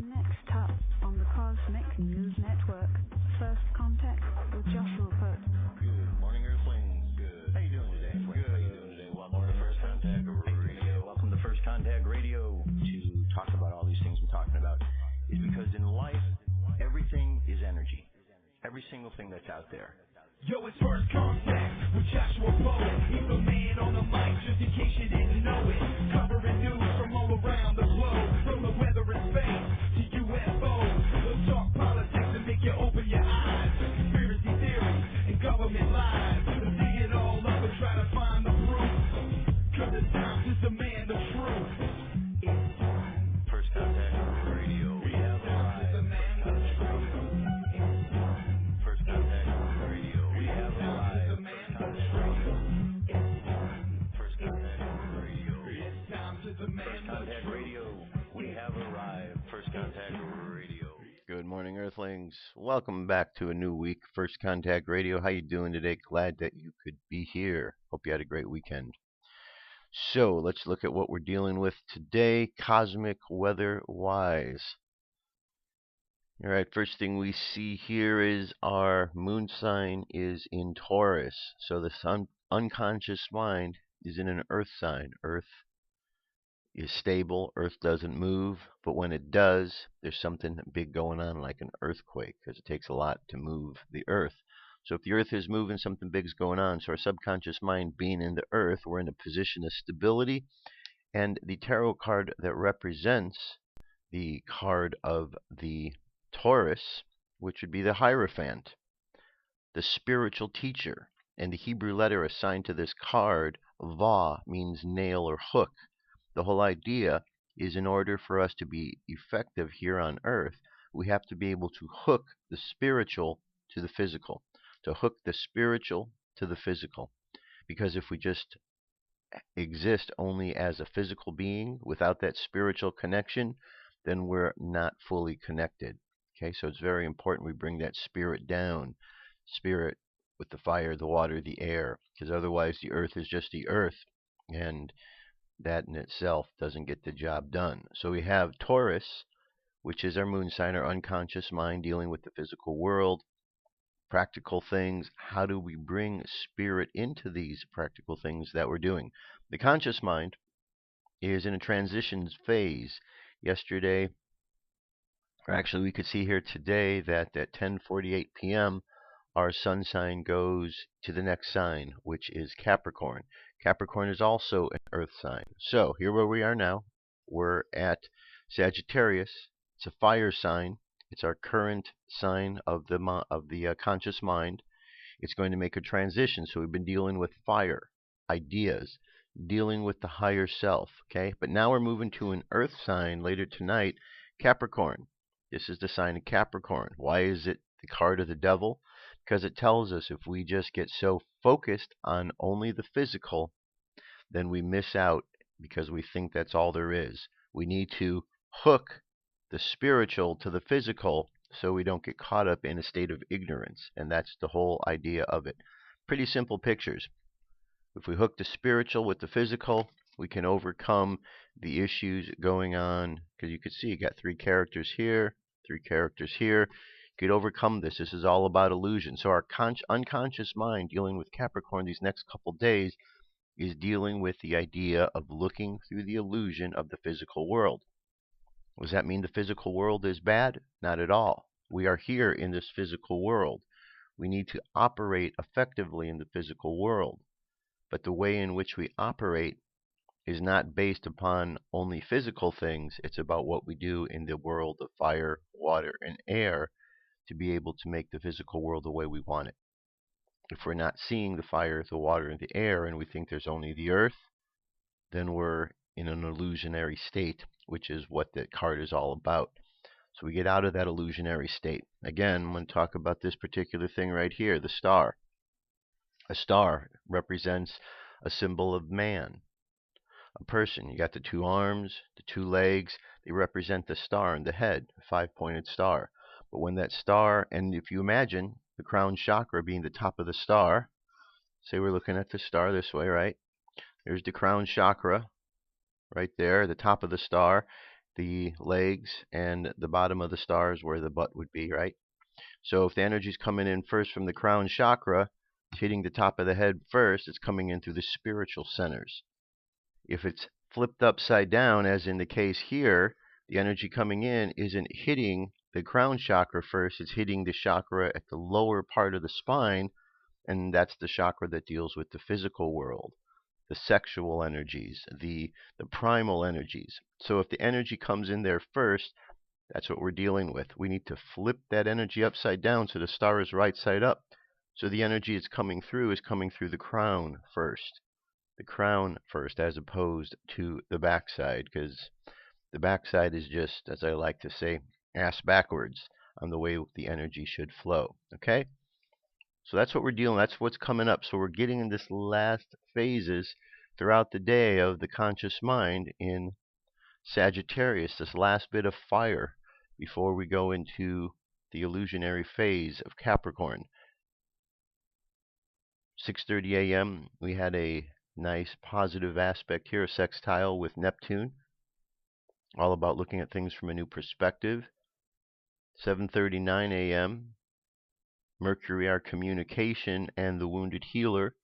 Next up on the Cosmic News Network, First Contact with Joshua Pope. Good morning, Earthlings. Good. How you doing today? Good. How you doing today? Welcome to First Contact Radio. Welcome to First Contact Radio. To talk about all these things we're talking about is because in life, everything is energy. Every single thing that's out there. Yo, it's First Contact with Joshua Pope. He's the man on the mic, just in case you didn't know it. Covering news from all around the globe, from the weather and space to UFOs. We'll talk politics and make you open your eyes. Conspiracy theories and government lies. We'll dig it all up and try to find the proof. Cause the times is demand the truth. It's time. First Contact Radio. We have arrived. First Contact Radio. We have arrived. First Contact Radio. It's time to demand First Contact Radio. We have arrived. First Contact Radio. Good morning, Earthlings. Welcome back to a new week, First Contact Radio. How you doing today? Glad that you could be here. Hope you had a great weekend. So let's look at what we're dealing with today, cosmic weather-wise. All right, first thing we see here is our moon sign is in Taurus. So the unconscious mind is in an earth sign. Earth is stable. Earth doesn't move. But when it does, there's something big going on like an earthquake because it takes a lot to move the earth. So if the earth is moving, something big's going on. So our subconscious mind being in the earth, we're in a position of stability. And the tarot card that represents the card of the Taurus, which would be the Hierophant, the spiritual teacher. And the Hebrew letter assigned to this card, Va, means nail or hook. The whole idea is in order for us to be effective here on earth, we have to be able to hook the spiritual to the physical. To hook the spiritual to the physical. Because if we just exist only as a physical being without that spiritual connection, then we're not fully connected. Okay, so it's very important we bring that spirit down. Spirit with the fire, the water, the air. Because otherwise the earth is just the earth. And that in itself doesn't get the job done. So we have Taurus, which is our moon sign, our unconscious mind dealing with the physical world. Practical things. How do we bring spirit into these practical things that we're doing? The conscious mind is in a transition phase. Yesterday, or actually we could see here today that at 10:48 p.m. our sun sign goes to the next sign, which is Capricorn. Capricorn is also an earth sign. So here where we are now, we're at Sagittarius. It's a fire sign. It's our current sign of the conscious mind. It's going to make a transition. So we've been dealing with fire, ideas, dealing with the higher self. Okay, but now we're moving to an earth sign later tonight, Capricorn. This is the sign of Capricorn. Why is it the card of the devil? Because it tells us if we just get so focused on only the physical, then we miss out because we think that's all there is. We need to hook the spiritual to the physical so we don't get caught up in a state of ignorance. And that's the whole idea of it. Pretty simple pictures. If we hook the spiritual with the physical, we can overcome the issues going on. Because you can see you got 3 characters here, 3 characters here. You could overcome this. This is all about illusion. So our unconscious mind dealing with Capricorn these next couple days is dealing with the idea of looking through the illusion of the physical world. Does that mean the physical world is bad? Not at all. We are here in this physical world. We need to operate effectively in the physical world. But the way in which we operate is not based upon only physical things. It's about what we do in the world of fire, water, and air to be able to make the physical world the way we want it. If we're not seeing the fire, the water, and the air, and we think there's only the earth, then we're in an illusionary state, which is what that card is all about. So we get out of that illusionary state. Again, I'm going to talk about this particular thing right here, the star. A star represents a symbol of man, a person. You got the 2 arms, the 2 legs. They represent the star and the head, a 5-pointed star. But when that star, and if you imagine the crown chakra being the top of the star, say we're looking at the star this way, right? There's the crown chakra right there, the top of the star. the legs and the bottom of the stars where the butt would be, right? So if the energy is coming in first from the crown chakra, hitting the top of the head first, it's coming in through the spiritual centers. If it's flipped upside down, as in the case here, the energy coming in isn't hitting the crown chakra first, it's hitting the chakra at the lower part of the spine, and that's the chakra that deals with the physical world, the sexual energies, the primal energies. So if the energy comes in there first, that's what we're dealing with. We need to flip that energy upside down so the star is right side up. So the energy is coming through the crown first. The crown first, as opposed to the backside, because the backside is just, as I like to say, ass backwards on the way the energy should flow. Okay? So that's what we're dealing with. That's what's coming up. So we're getting in this last phases throughout the day of the conscious mind in Sagittarius, this last bit of fire before we go into the illusionary phase of Capricorn. 6:30 a.m. we had a nice positive aspect here, a sextile with Neptune, all about looking at things from a new perspective. 7:39 a.m. Mercury, our communication, and the wounded healer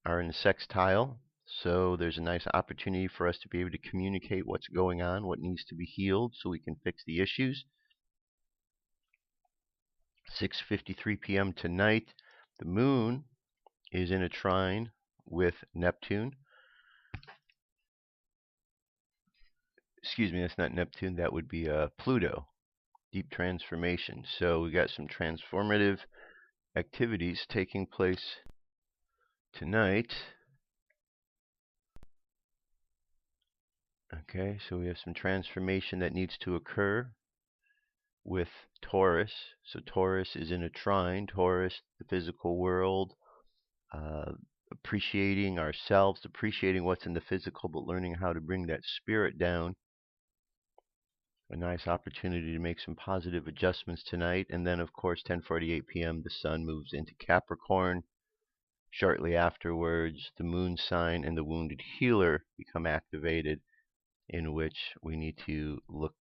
are in sextile. So there's a nice opportunity for us to be able to communicate what's going on, what needs to be healed, so we can fix the issues. 6:53 p.m. tonight, the moon is in a trine with Neptune. Excuse me, that's not Neptune, that would be Pluto. Deep transformation. So we got some transformative activities taking place tonight. Okay, so we have some transformation that needs to occur with Taurus. So Taurus is in a trine. Taurus, the physical world, appreciating ourselves, appreciating what's in the physical, but learning how to bring that spirit down. A nice opportunity to make some positive adjustments tonight. And then, of course, 10:48 p.m., the sun moves into Capricorn. Shortly afterwards, the moon sign and the wounded healer become activated, in which we need to look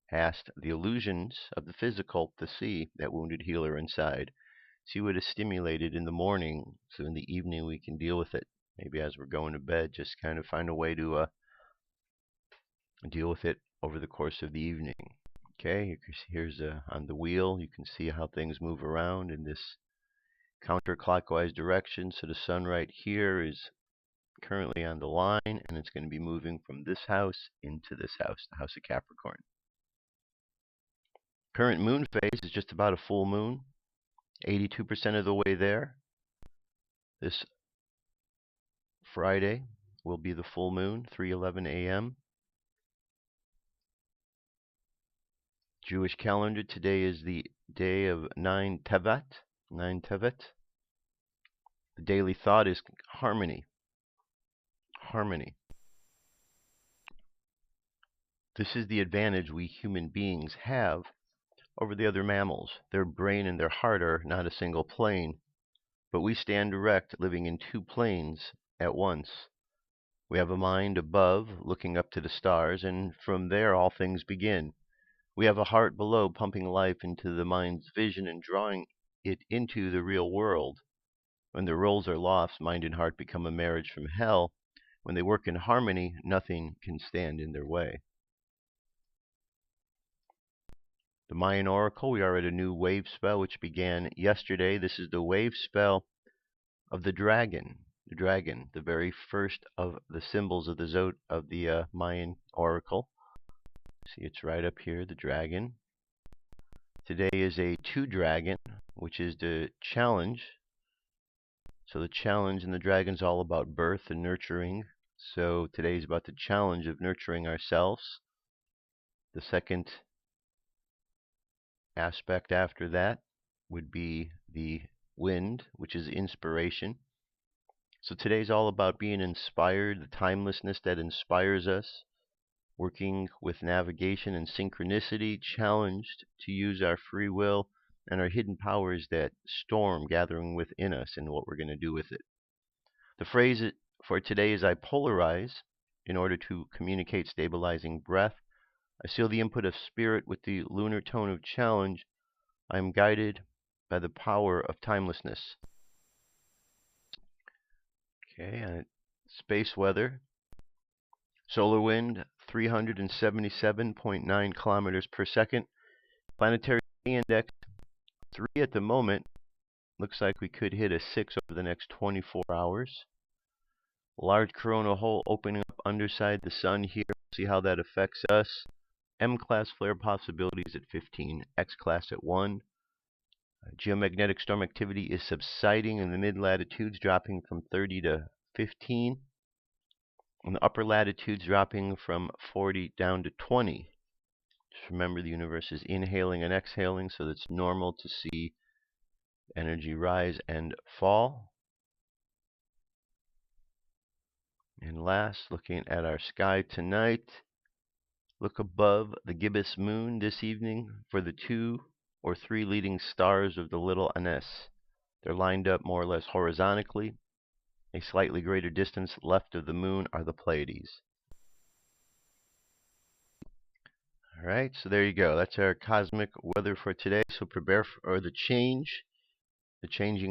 past the illusions of the physical to see that wounded healer inside. See what is stimulated in the morning, so in the evening we can deal with it. Maybe as we're going to bed, just kind of find a way to deal with it over the course of the evening. Okay, here's on the wheel, you can see how things move around in this counterclockwise direction. So the sun right here is currently on the line, and it's going to be moving from this house into this house, the house of Capricorn. Current moon phase is just about a full moon, 82% of the way there. This Friday will be the full moon, 3:11 a.m. Jewish calendar, today is the day of 9 Tevet. The daily thought is harmony. Harmony. This is the advantage we human beings have over the other mammals. Their brain and their heart are not a single plane, but we stand erect, living in two planes at once. We have a mind above, looking up to the stars, and from there all things begin. We have a heart below, pumping life into the mind's vision and drawing it into the real world. When the roles are lost, mind and heart become a marriage from hell. When they work in harmony, nothing can stand in their way. The Mayan Oracle, we are at a new wave spell which began yesterday. This is the wave spell of the dragon. The dragon, the very first of the symbols of the Mayan Oracle. See, it's right up here, the dragon. Today is a 2-dragon, which is the challenge. So the challenge in the dragon is all about birth and nurturing. So today is about the challenge of nurturing ourselves. The second aspect after that would be the wind, which is inspiration. So today's all about being inspired, the timelessness that inspires us, working with navigation and synchronicity, challenged to use our free will and our hidden powers that storm gathering within us and what we're going to do with it. The phrase for today is I polarize in order to communicate stabilizing breath, I seal the input of spirit with the lunar tone of challenge. I am guided by the power of timelessness. Okay, space weather. Solar wind, 377.9 kilometers per second. Planetary index, 3 at the moment. Looks like we could hit a 6 over the next 24 hours. Large coronal hole opening up underside the sun here. See how that affects us. M-class flare possibilities at 15, X-class at 1. Geomagnetic storm activity is subsiding in the mid-latitudes, dropping from 30 to 15. In the upper latitudes, dropping from 40 down to 20. Just remember the universe is inhaling and exhaling, so it's normal to see energy rise and fall. And last, looking at our sky tonight, look above the gibbous moon this evening for the 2 or 3 leading stars of the little Aness. They're lined up more or less horizontally. A slightly greater distance left of the moon are the Pleiades. All right, so there you go. That's our cosmic weather for today. So prepare for the changing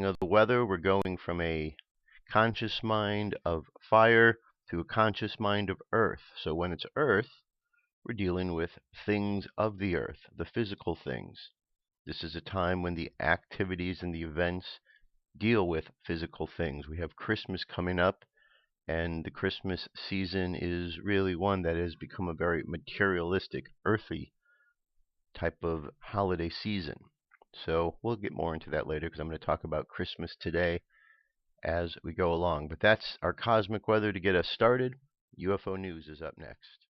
of the weather. We're going from a conscious mind of fire to a conscious mind of earth. So when it's earth, we're dealing with things of the earth, the physical things. This is a time when the activities and the events deal with physical things. We have Christmas coming up, and the Christmas season is really one that has become a very materialistic, earthy type of holiday season. So we'll get more into that later because I'm going to talk about Christmas today as we go along. But that's our cosmic weather to get us started. UFO News is up next.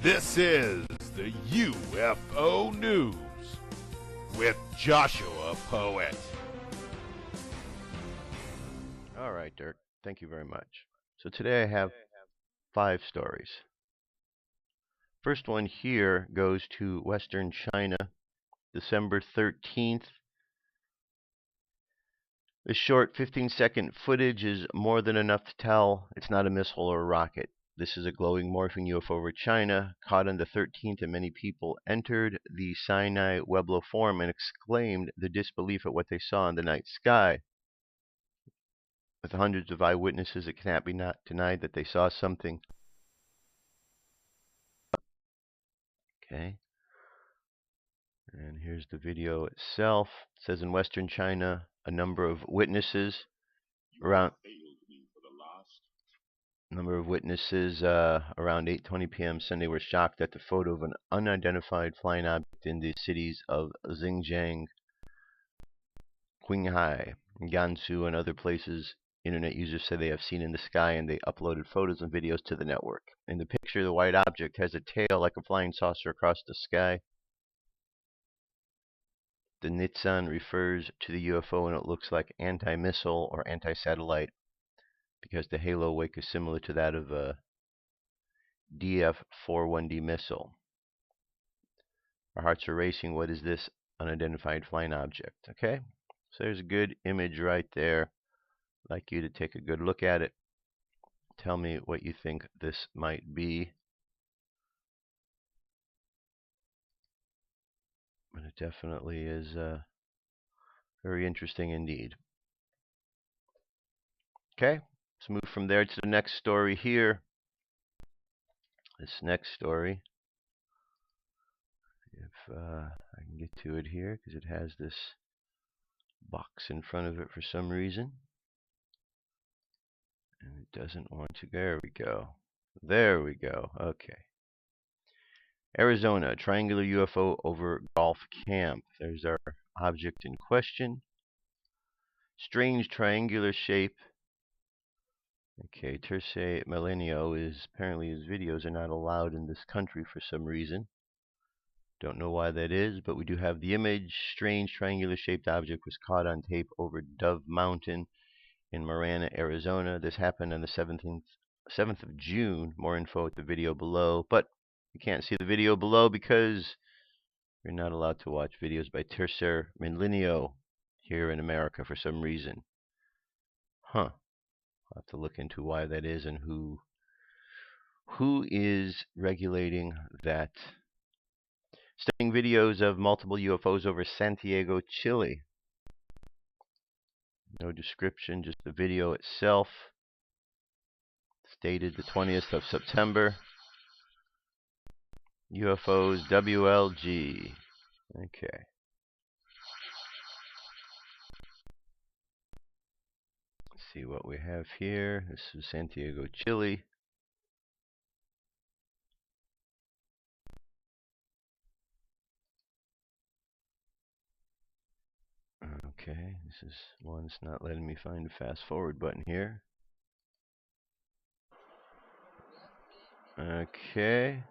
This is the UFO News with Joshua Poet. All right, Dirk. Thank you very much. So today I have 5 stories. First one here goes to Western China, December 13th. The short 15-second footage is more than enough to tell it's not a missile or a rocket. This is a glowing morphing UFO over China, caught on the 13th, and many people entered the Sinai Webelo forum and exclaimed the disbelief at what they saw in the night sky. With hundreds of eyewitnesses, it cannot be not denied that they saw something. Okay. And here's the video itself. It says in Western China, a number of witnesses around 8:20 p.m. Sunday were shocked at the photo of an unidentified flying object in the cities of Xinjiang, Qinghai, Gansu, and other places. Internet users say they have seen in the sky, and they uploaded photos and videos to the network. In the picture, the white object has a tail like a flying saucer across the sky. The Nitsan refers to the UFO, and it looks like anti-missile or anti-satellite because the halo wake is similar to that of a DF-41D missile. Our hearts are racing. What is this unidentified flying object? Okay, so there's a good image right there. I'd like you to take a good look at it. Tell me what you think this might be. But it definitely is very interesting indeed. Okay, let's move from there to the next story here. This next story, if I can get to it here, because it has this box in front of it for some reason. And it doesn't want to. There we go. There we go. Okay. Arizona, triangular UFO over golf camp. There's our object in question. Strange triangular shape. Okay, Terce Melenio is apparently his videos are not allowed in this country for some reason. Don't know why that is, but we do have the image. Strange triangular shaped object was caught on tape over Dove Mountain in Marana, Arizona. This happened on the 7th of June. More info at the video below, but you can't see the video below because you're not allowed to watch videos by Tercer Milenio here in America for some reason. Huh. I'll have to look into why that is and who is regulating that. Studying videos of multiple UFOs over Santiago, Chile. No description, just the video itself. It's dated the 20th of September. UFOs WLG. Okay. Let's see what we have here. This is Santiago, Chile. Okay, this is one that's not letting me find the fast forward button here. Okay.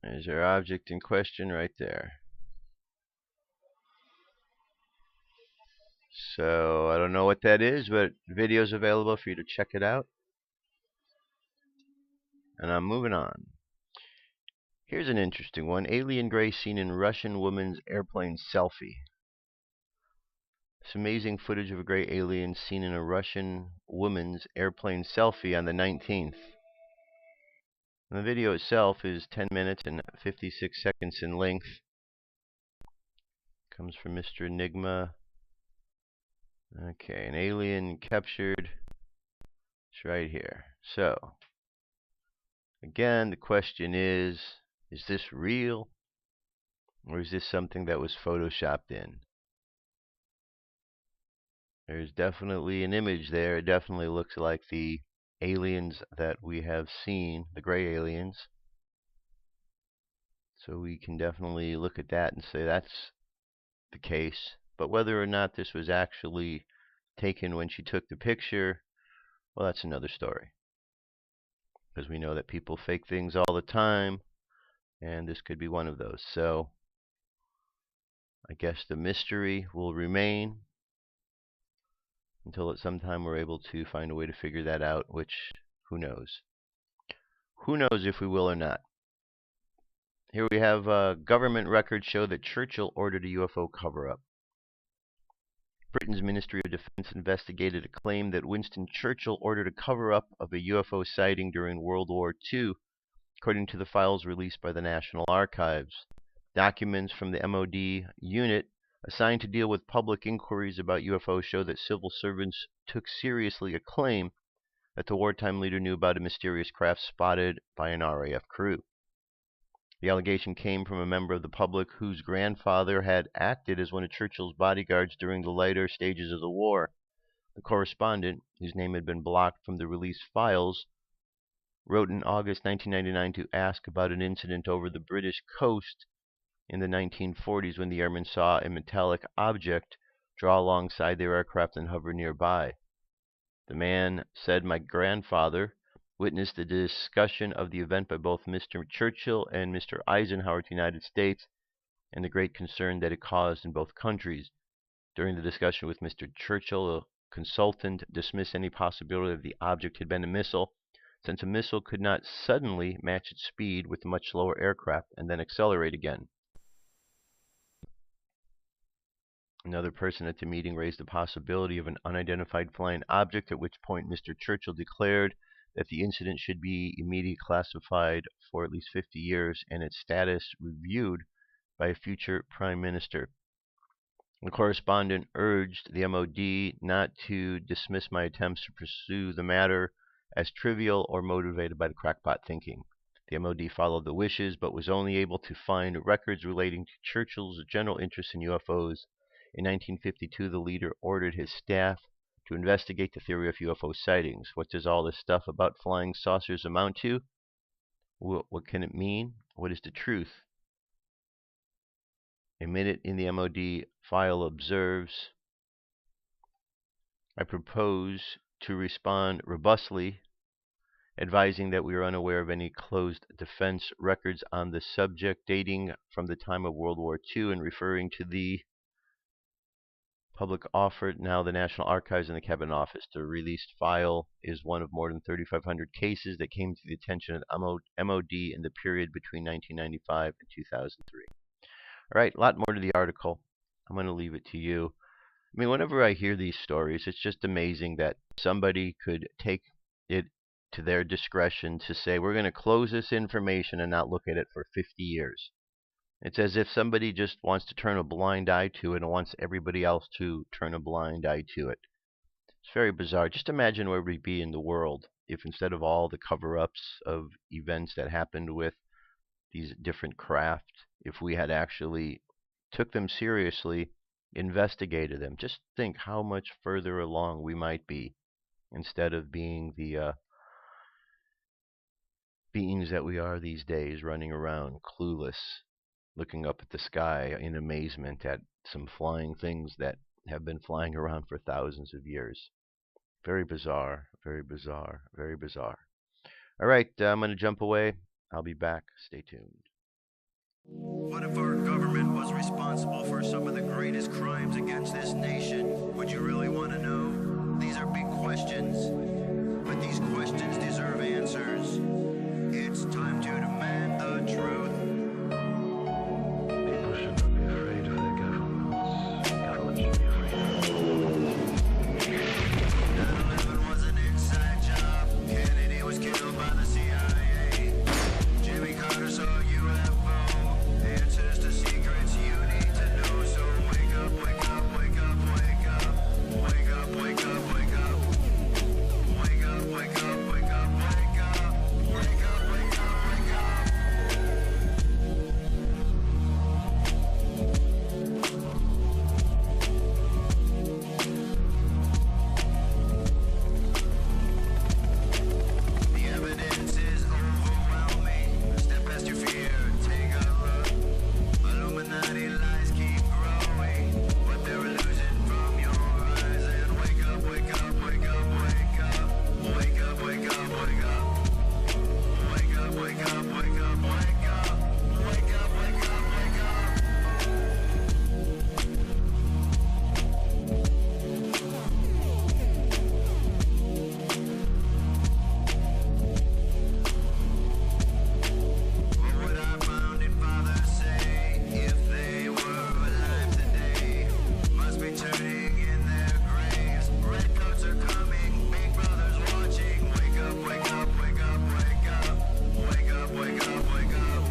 There's our object in question right there. So, I don't know what that is, but the video is available for you to check it out. And I'm moving on. Here's an interesting one. Alien gray seen in Russian woman's airplane selfie. This amazing footage of a gray alien seen in a Russian woman's airplane selfie on the 19th. And the video itself is 10 minutes and 56 seconds in length. Comes from Mr. Enigma. Okay, an alien captured. It's right here. So, again, the question is this real? Or is this something that was photoshopped in? There's definitely an image there. It definitely looks like the aliens that we have seen, the gray aliens. So we can definitely look at that and say that's the case. But whether or not this was actually taken when she took the picture, well, that's another story. Because we know that people fake things all the time, and this could be one of those. So I guess the mystery will remain until at some time we're able to find a way to figure that out, which, who knows? Who knows if we will or not? Here we have government records show that Churchill ordered a UFO cover-up. Britain's Ministry of Defense investigated a claim that Winston Churchill ordered a cover-up of a UFO sighting during World War II, according to the files released by the National Archives. Documents from the MOD unit assigned to deal with public inquiries about UFOs show that civil servants took seriously a claim that the wartime leader knew about a mysterious craft spotted by an RAF crew. The allegation came from a member of the public whose grandfather had acted as one of Churchill's bodyguards during the later stages of the war. The correspondent, whose name had been blocked from the released files, wrote in August 1999 to ask about an incident over the British coast in the 1940s when the airmen saw a metallic object draw alongside their aircraft and hover nearby. The man said, "My grandfather witnessed the discussion of the event by both Mr. Churchill and Mr. Eisenhower of the United States and the great concern that it caused in both countries. During the discussion with Mr. Churchill, a consultant dismissed any possibility that the object had been a missile, since a missile could not suddenly match its speed with a much slower aircraft and then accelerate again." Another person at the meeting raised the possibility of an unidentified flying object, at which point Mr. Churchill declared that the incident should be immediately classified for at least 50 years and its status reviewed by a future Prime Minister. The correspondent urged the MOD not to dismiss my attempts to pursue the matter as trivial or motivated by the crackpot thinking. The MOD followed the wishes, but was only able to find records relating to Churchill's general interest in UFOs. In 1952, the leader ordered his staff to investigate the theory of UFO sightings. What does all this stuff about flying saucers amount to? What can it mean? What is the truth? A minute in the MOD file observes, "I propose to respond robustly, advising that we are unaware of any closed defense records on the subject dating from the time of World War II and referring to the public offered now the National Archives and the Cabinet Office. The released file is one of more than 3,500 cases that came to the attention of the MOD in the period between 1995 and 2003. All right, a lot more to the article. I'm going to leave it to you. I mean, whenever I hear these stories, it's just amazing that somebody could take it to their discretion to say, we're going to close this information and not look at it for 50 years. It's as if somebody just wants to turn a blind eye to it and wants everybody else to turn a blind eye to it. It's very bizarre. Just imagine where we'd be in the world if instead of all the cover-ups of events that happened with these different craft, if we had actually took them seriously, investigated them. Just think how much further along we might be instead of being the beings that we are these days, running around clueless, looking up at the sky in amazement at some flying things that have been flying around for thousands of years. Very bizarre, very bizarre, very bizarre. All right, I'm going to jump away. I'll be back. Stay tuned. What if our government was responsible for some of the greatest crimes against this nation? Would you really want to know? These are big questions, but these questions deserve answers. It's time to demand the truth. People should not be afraid of their governments. Governments should be afraid of them. 9/11 was an inside job. Kennedy was killed by the CIA. Jimmy Carter saw UFO. Answers to secrets you need to know. So wake up, wake up, wake up, wake up. Wake up, wake up, wake up. Wake up, wake up, wake up, wake up. Wake up, wake up, wake up. The evidence is overwhelming. Step past your fear, take a look. Illuminati lies keep growing, but they're illusion from your eyes. And wake up, wake up, wake up, wake up. Wake up, wake up, wake up. Wake up, wake up, wake up, wake up. Wake up, wake up, wake up. What would our founding fathers say if they were alive today? Must be turning in their graves. Redcoats are coming, big brother's watching. Wake up, wake up, wake up, wake up. Wake up, wake up, wake up.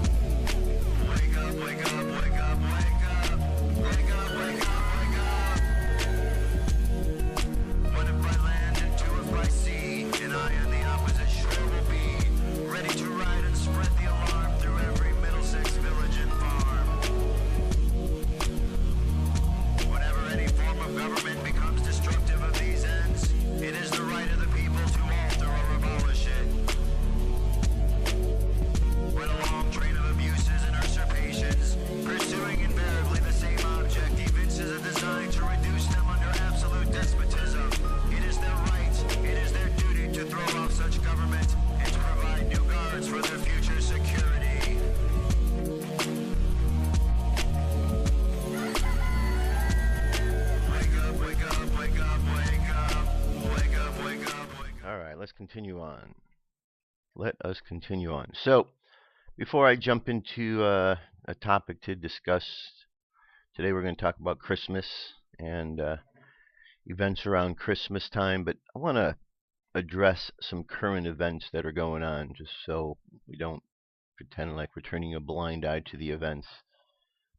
Wake up, wake up, wake up, wake up. Wake up, wake up, wake up. What if I land and two if I see? And I and the opposite shore will be ready to ride and spread the alarm through every Middlesex village and farm. Whenever any form of government becomes destructive of these ends, it is the right of the people to alter or abolish it. When a long train of abuses and usurpations, pursuing invariably the same object, evinces a design to reduce them under absolute despotism, it is their right, it is their duty to throw off such government and to provide new guards for their future security. Wake up, wake up, wake up, wake up. Wake up, wake up, wake up. All right, let's continue on. Let us continue on. So, before I jump into a topic to discuss, today we're going to talk about Christmas and events around Christmas time, but I want to address some current events that are going on just so we don't pretend like we're turning a blind eye to the events.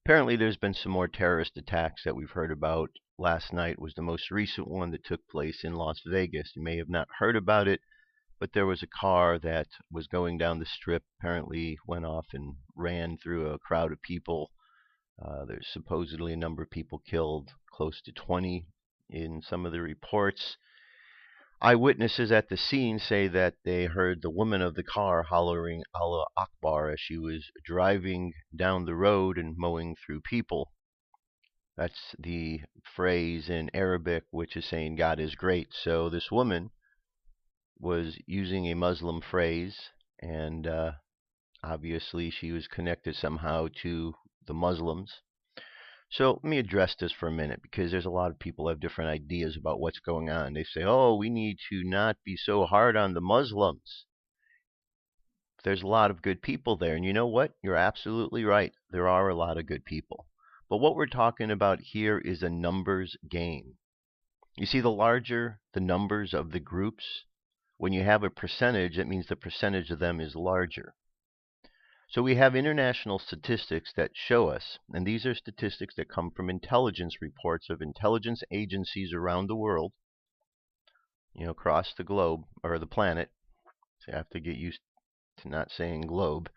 Apparently there's been some more terrorist attacks that we've heard about. Last night was the most recent one that took place in Las Vegas. You may have not heard about it, but there was a car that was going down the strip, apparently went off and ran through a crowd of people. There's supposedly a number of people killed, close to 20 in some of the reports. Eyewitnesses at the scene say that they heard the woman of the car hollering Allah Akbar as she was driving down the road and mowing through people. That's the phrase in Arabic which is saying God is great. So this woman was using a Muslim phrase, and obviously she was connected somehow to the Muslims. So let me address this for a minute, because there's a lot of people who have different ideas about what's going on. They say, oh, we need to not be so hard on the Muslims. There's a lot of good people there, and you know what? You're absolutely right. There are a lot of good people. But what we're talking about here is a numbers game. You see, the larger the numbers of the groups, when you have a percentage, it means the percentage of them is larger. So we have international statistics that show us, and these are statistics that come from intelligence reports of intelligence agencies around the world, across the globe, or the planet. So you have to get used to not saying globe.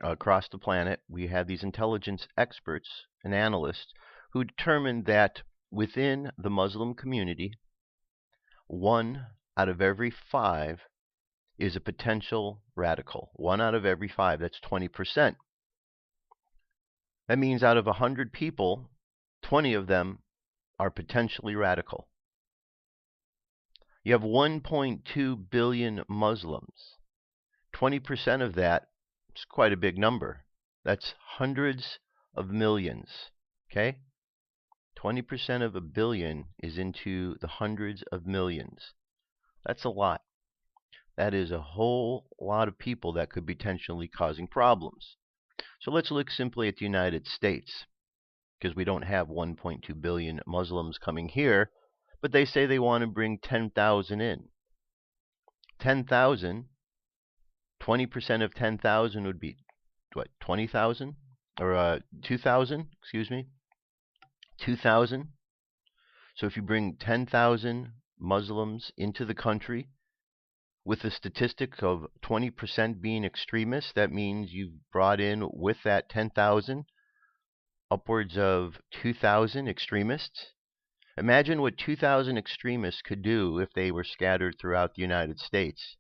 Across the planet, we have these intelligence experts and analysts who determine that within the Muslim community, 1 out of every 5 is a potential radical. 1 out of every 5, that's 20%. That means out of 100 people, 20 of them are potentially radical. You have 1.2 billion Muslims. 20% of that is quite a big number. That's hundreds of millions. Okay? 20% of a billion is into the hundreds of millions. That's a lot. That is a whole lot of people that could be potentially causing problems. So let's look simply at the United States, because we don't have 1.2 billion Muslims coming here, but they say they want to bring 10,000 in. 10,000, 20% of 10,000 would be, what, 20,000? Or 2,000, excuse me. 2,000. So if you bring 10,000 Muslims into the country, with a statistic of 20% being extremists, that means you've brought in with that 10,000 upwards of 2,000 extremists. Imagine what 2,000 extremists could do if they were scattered throughout the United States.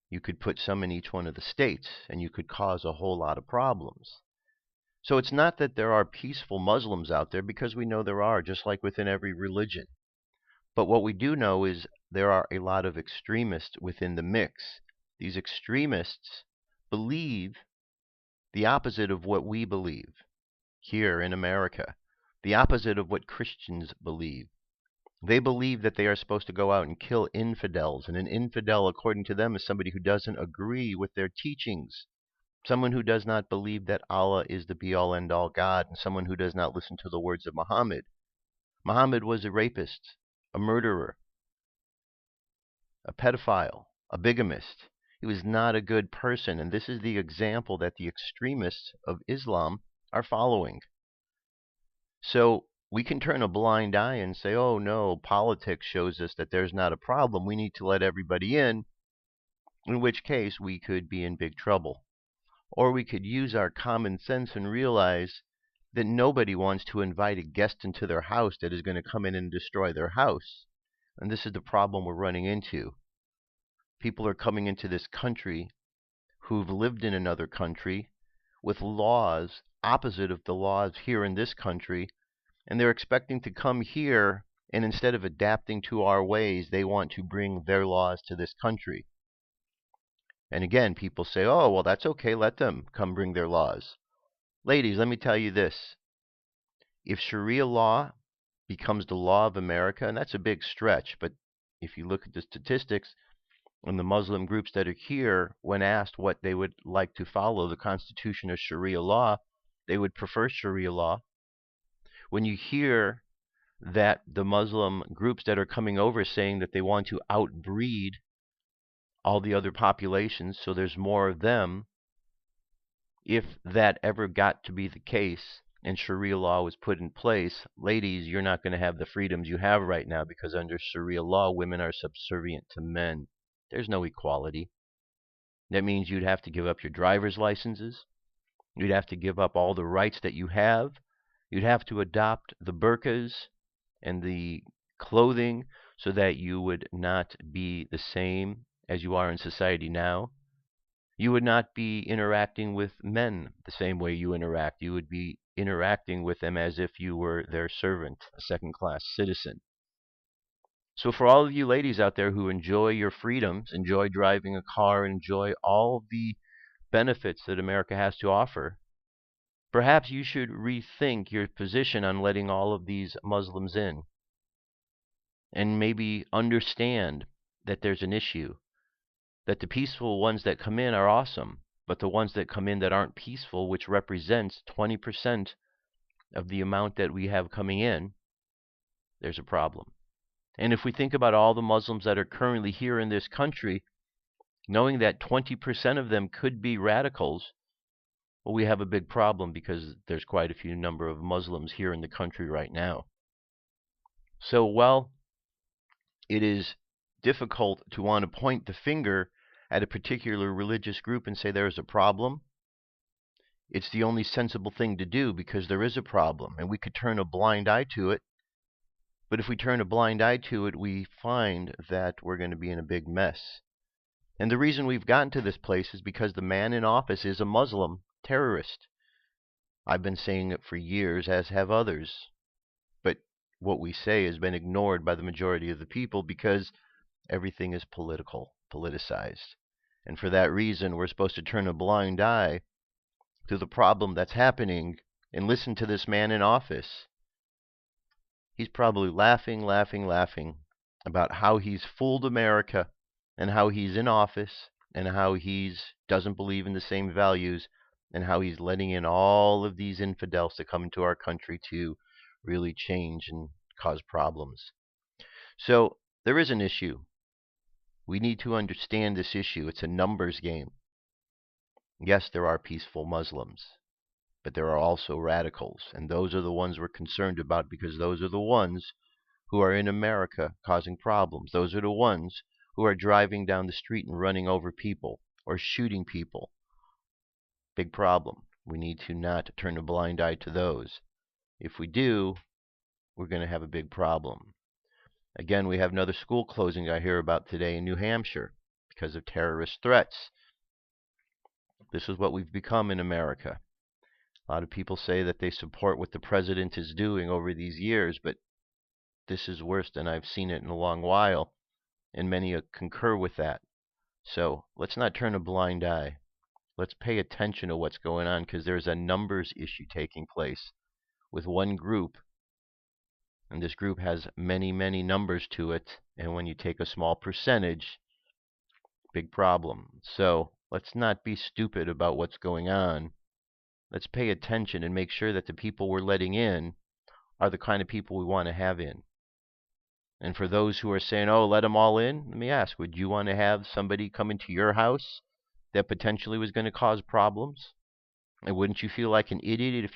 You could put some in each one of the states, and you could cause a whole lot of problems. So it's not that there are peaceful Muslims out there, because we know there are, just like within every religion. But what we do know is there are a lot of extremists within the mix. These extremists believe the opposite of what we believe here in America, the opposite of what Christians believe. They believe that they are supposed to go out and kill infidels, and an infidel, according to them, is somebody who doesn't agree with their teachings, someone who does not believe that Allah is the be-all, end-all God, and someone who does not listen to the words of Muhammad. Muhammad was a rapist, a murderer, a pedophile, a bigamist. He was not a good person, and this is the example that the extremists of Islam are following. So we can turn a blind eye and say, oh no, politics shows us that there's not a problem. We need to let everybody in which case we could be in big trouble. Or we could use our common sense and realize that nobody wants to invite a guest into their house that is going to come in and destroy their house. And this is the problem we're running into. People are coming into this country who've lived in another country with laws opposite of the laws here in this country, and they're expecting to come here, and instead of adapting to our ways, they want to bring their laws to this country. And again, people say, oh, well, that's okay, let them come bring their laws. Ladies, let me tell you this. If Sharia law becomes the law of America, and that's a big stretch, but if you look at the statistics, and the Muslim groups that are here, when asked what they would like to follow, the Constitution or Sharia law, they would prefer Sharia law. When you hear that the Muslim groups that are coming over saying that they want to outbreed all the other populations so there's more of them, if that ever got to be the case and Sharia law was put in place, ladies, you're not going to have the freedoms you have right now, because under Sharia law, women are subservient to men. There's no equality. That means you'd have to give up your driver's licenses. You'd have to give up all the rights that you have. You'd have to adopt the burqas and the clothing so that you would not be the same as you are in society now. You would not be interacting with men the same way you interact. You would be interacting with them as if you were their servant, a second-class citizen. So for all of you ladies out there who enjoy your freedoms, enjoy driving a car, enjoy all the benefits that America has to offer, perhaps you should rethink your position on letting all of these Muslims in. And maybe understand that there's an issue. That the peaceful ones that come in are awesome, but the ones that come in that aren't peaceful, which represents 20% of the amount that we have coming in, there's a problem. And if we think about all the Muslims that are currently here in this country, knowing that 20% of them could be radicals, well, we have a big problem because there's quite a few number of Muslims here in the country right now. So while it is difficult to want to point the finger at a particular religious group and say there's a problem, it's the only sensible thing to do because there is a problem, and we could turn a blind eye to it. But if we turn a blind eye to it, we find that we're going to be in a big mess. And the reason we've gotten to this place is because the man in office is a Muslim terrorist. I've been saying it for years, as have others. But what we say has been ignored by the majority of the people because everything is politicized. And for that reason, we're supposed to turn a blind eye to the problem that's happening and listen to this man in office. He's probably laughing about how he's fooled America and how he's in office and how he doesn't believe in the same values and how he's letting in all of these infidels to come into our country to really change and cause problems. So there is an issue. We need to understand this issue. It's a numbers game. Yes, there are peaceful Muslims, but there are also radicals, and those are the ones we're concerned about because those are the ones who are in America causing problems. Those are the ones who are driving down the street and running over people or shooting people. Big problem. We need to not turn a blind eye to those. If we do, we're going to have a big problem. Again, we have another school closing I hear about today in New Hampshire because of terrorist threats. This is what we've become in America. A lot of people say that they support what the president is doing over these years, but this is worse than I've seen it in a long while, and many concur with that. So let's not turn a blind eye. Let's pay attention to what's going on because there's a numbers issue taking place with one group, and this group has many, many numbers to it, and when you take a small percentage, big problem. So let's not be stupid about what's going on. Let's pay attention and make sure that the people we're letting in are the kind of people we want to have in. And for those who are saying, oh, let them all in, let me ask, would you want to have somebody come into your house that potentially was going to cause problems? And wouldn't you feel like an idiot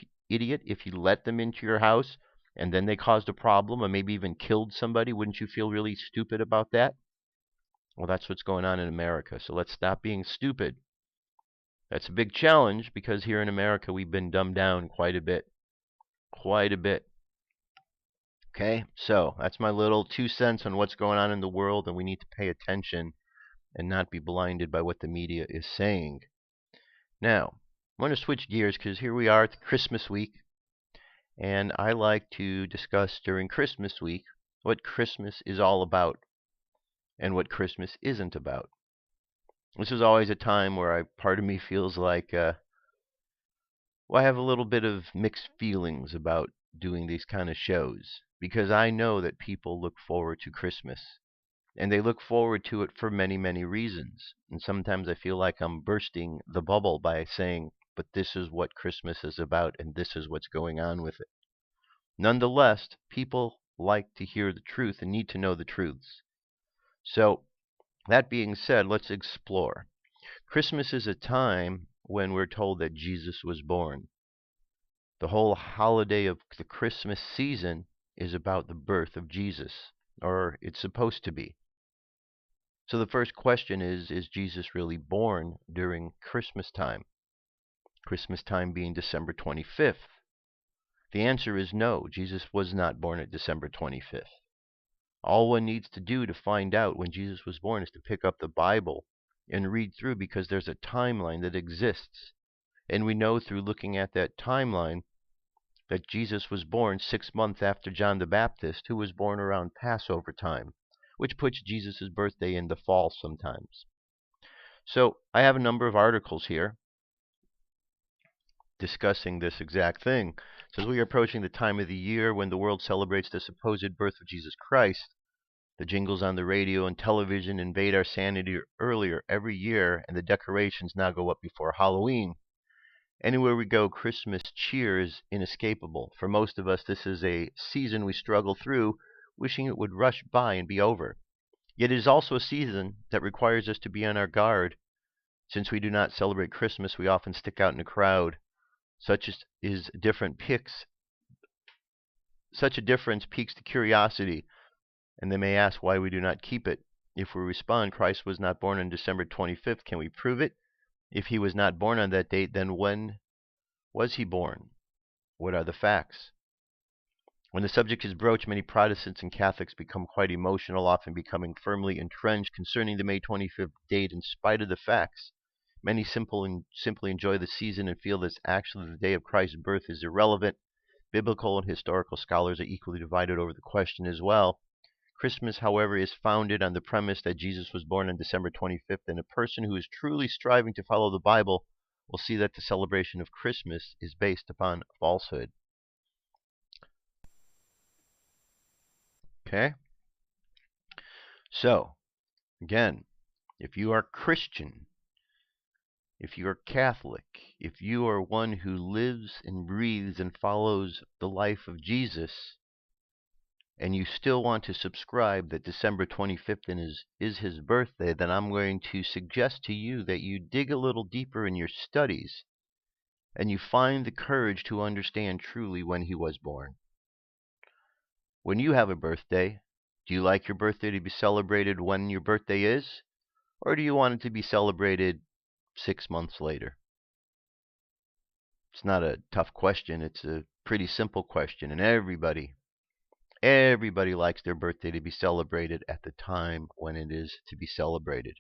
if you let them into your house and then they caused a problem or maybe even killed somebody? Wouldn't you feel really stupid about that? Well, that's what's going on in America. So let's stop being stupid. That's a big challenge because here in America we've been dumbed down quite a bit. Quite a bit. Okay, so that's my little 2 cents on what's going on in the world, and we need to pay attention and not be blinded by what the media is saying. Now, I'm going to switch gears because here we are at Christmas week, and I like to discuss during Christmas week what Christmas is all about and what Christmas isn't about. This is always a time where part of me feels like, I have a little bit of mixed feelings about doing these kind of shows because I know that people look forward to Christmas and they look forward to it for many, many reasons. And sometimes I feel like I'm bursting the bubble by saying, but this is what Christmas is about and this is what's going on with it. Nonetheless, people like to hear the truth and need to know the truths. So, that being said, let's explore. Christmas is a time when we're told that Jesus was born. The whole holiday of the Christmas season is about the birth of Jesus, or it's supposed to be. So the first question is Jesus really born during Christmas time? Christmas time being December 25th. The answer is no, Jesus was not born at December 25th. All one needs to do to find out when Jesus was born is to pick up the Bible and read through because there's a timeline that exists. And we know through looking at that timeline that Jesus was born 6 months after John the Baptist, who was born around Passover time, which puts Jesus' birthday in the fall sometimes. So I have a number of articles here discussing this exact thing. It says we are approaching the time of the year when the world celebrates the supposed birth of Jesus Christ. The jingles on the radio and television invade our sanity earlier every year, and the decorations now go up before Halloween. Anywhere we go, Christmas cheer is inescapable. For most of us, this is a season we struggle through, wishing it would rush by and be over. Yet it is also a season that requires us to be on our guard. Since we do not celebrate Christmas, we often stick out in a crowd. Such a difference piques the curiosity, and they may ask why we do not keep it. If we respond, Christ was not born on December 25th, can we prove it? If he was not born on that date, then when was he born? What are the facts? When the subject is broached, many Protestants and Catholics become quite emotional, often becoming firmly entrenched concerning the May 25th date in spite of the facts. Many simply enjoy the season and feel that actually the day of Christ's birth is irrelevant. Biblical and historical scholars are equally divided over the question as well. Christmas, however, is founded on the premise that Jesus was born on December 25th, and a person who is truly striving to follow the Bible will see that the celebration of Christmas is based upon falsehood. Okay? So, again, if you are Christian, if you are Catholic, if you are one who lives and breathes and follows the life of Jesus, and you still want to subscribe that December 25th is his birthday, then I'm going to suggest to you that you dig a little deeper in your studies and you find the courage to understand truly when he was born. When you have a birthday, do you like your birthday to be celebrated when your birthday is? Or do you want it to be celebrated 6 months later? It's not a tough question. It's a pretty simple question. And everybody likes their birthday to be celebrated at the time when it is to be celebrated.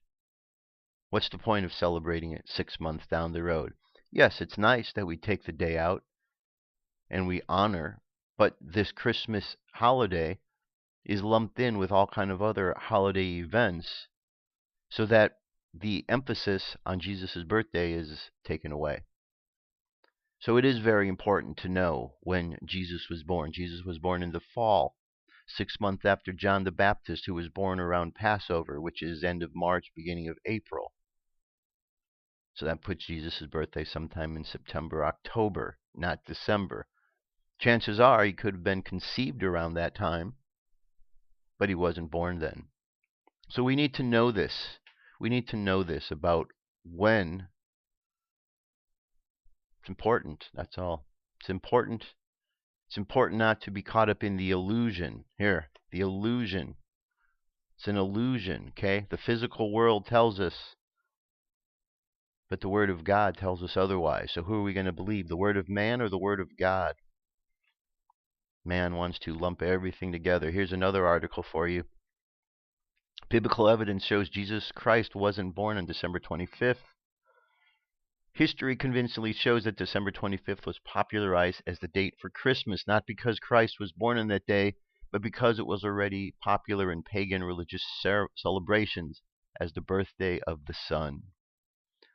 What's the point of celebrating it 6 months down the road? Yes, it's nice that we take the day out and we honor, but this Christmas holiday is lumped in with all kind of other holiday events so that the emphasis on Jesus' birthday is taken away. So it is very important to know when Jesus was born. Jesus was born in the fall, 6 months after John the Baptist, who was born around Passover, which is end of March, beginning of April. So that puts Jesus' birthday sometime in September, October, not December. Chances are he could have been conceived around that time, but he wasn't born then. So we need to know this. We need to know this about when. It's important, that's all. It's important. It's important not to be caught up in the illusion. Here, the illusion. It's an illusion, okay? The physical world tells us, but the Word of God tells us otherwise. So who are we going to believe? The Word of man or the Word of God? Man wants to lump everything together. Here's another article for you. Biblical evidence shows Jesus Christ wasn't born on December 25th. History convincingly shows that December 25th was popularized as the date for Christmas, not because Christ was born on that day, but because it was already popular in pagan religious celebrations as the birthday of the sun.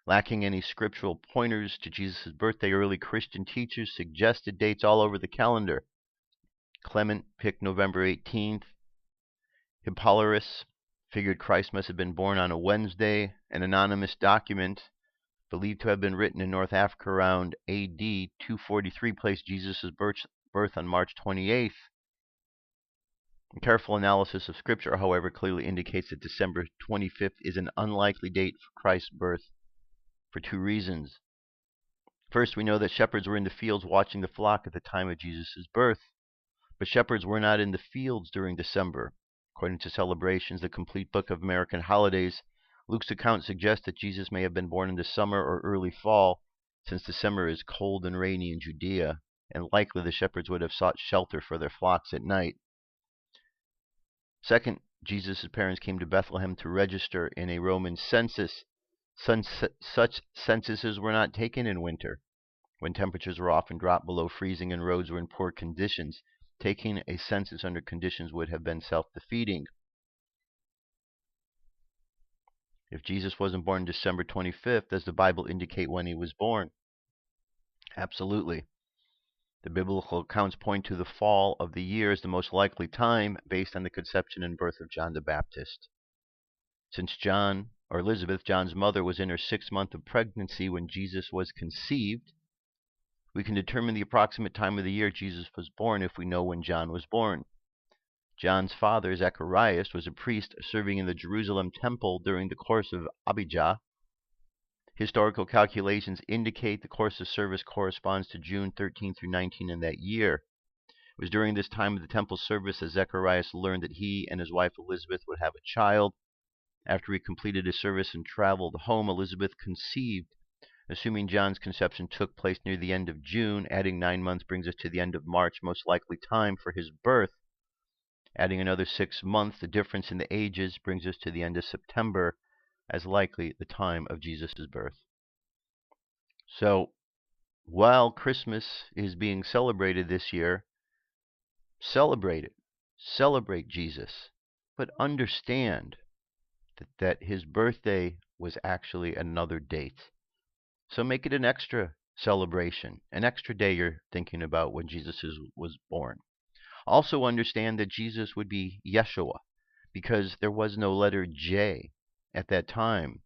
Lacking any scriptural pointers to Jesus' birthday, early Christian teachers suggested dates all over the calendar. Clement picked November 18th. Hippolyrus figured Christ must have been born on a Wednesday. An anonymous document believed to have been written in North Africa around AD 243 placed Jesus' birth on March 28th. A careful analysis of Scripture, however, clearly indicates that December 25th is an unlikely date for Christ's birth for two reasons. First, we know that shepherds were in the fields watching the flock at the time of Jesus' birth, but shepherds were not in the fields during December. According to Celebrations, the complete book of American holidays, Luke's account suggests that Jesus may have been born in the summer or early fall, since December is cold and rainy in Judea, and likely the shepherds would have sought shelter for their flocks at night. Second, Jesus' parents came to Bethlehem to register in a Roman census. Such censuses were not taken in winter, when temperatures were often dropped below freezing and roads were in poor conditions. Taking a census under conditions would have been self-defeating. If Jesus wasn't born December 25th, does the Bible indicate when he was born? Absolutely. The biblical accounts point to the fall of the year as the most likely time based on the conception and birth of John the Baptist. Since Elizabeth, John's mother, was in her 6th month of pregnancy when Jesus was conceived, We can determine the approximate time of the year Jesus was born if we know when John was born. John's father, Zacharias, was a priest serving in the Jerusalem temple during the course of Abijah. Historical calculations indicate the course of service corresponds to June 13 through 19 in that year. It was during this time of the temple service that Zacharias learned that he and his wife Elizabeth would have a child. After he completed his service and traveled home, Elizabeth conceived. Assuming John's conception took place near the end of June, adding 9 months brings us to the end of March, most likely time for his birth. Adding another 6 months, the difference in the ages brings us to the end of September, as likely the time of Jesus' birth. So, while Christmas is being celebrated this year, celebrate it. Celebrate Jesus. But understand that his birthday was actually another date. So make it an extra celebration, an extra day you're thinking about when Jesus was born. Also understand that Jesus would be Yeshua, because there was no letter J at that time.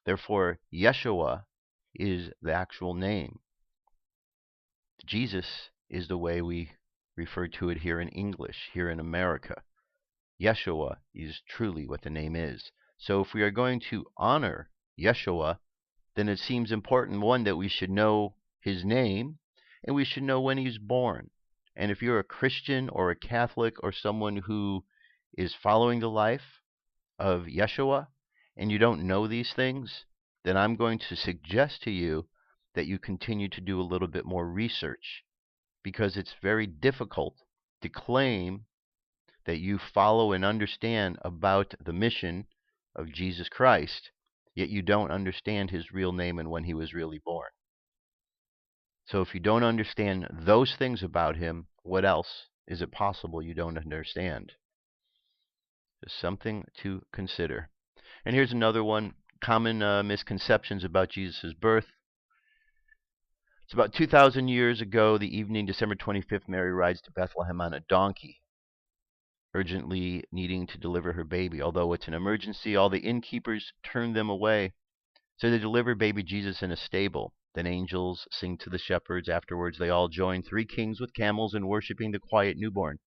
Therefore, Yeshua is the actual name. Jesus is the way we refer to it here in English, here in America. Yeshua is truly what the name is. So if we are going to honor Yeshua, then it seems important, one, that we should know his name, and we should know when he's born. And if you're a Christian or a Catholic or someone who is following the life of Yeshua, and you don't know these things, then I'm going to suggest to you that you continue to do a little bit more research, because it's very difficult to claim that you follow and understand about the mission of Jesus Christ, yet you don't understand his real name and when he was really born. So if you don't understand those things about him, what else is it possible you don't understand? Just something to consider. And here's another one. Common misconceptions about Jesus' birth. It's about 2,000 years ago, the evening, December 25th, Mary rides to Bethlehem on a donkey, urgently needing to deliver her baby. Although it's an emergency, all the innkeepers turn them away. So they deliver baby Jesus in a stable. Then angels sing to the shepherds. Afterwards, they all join 3 kings with camels in worshiping the quiet newborn.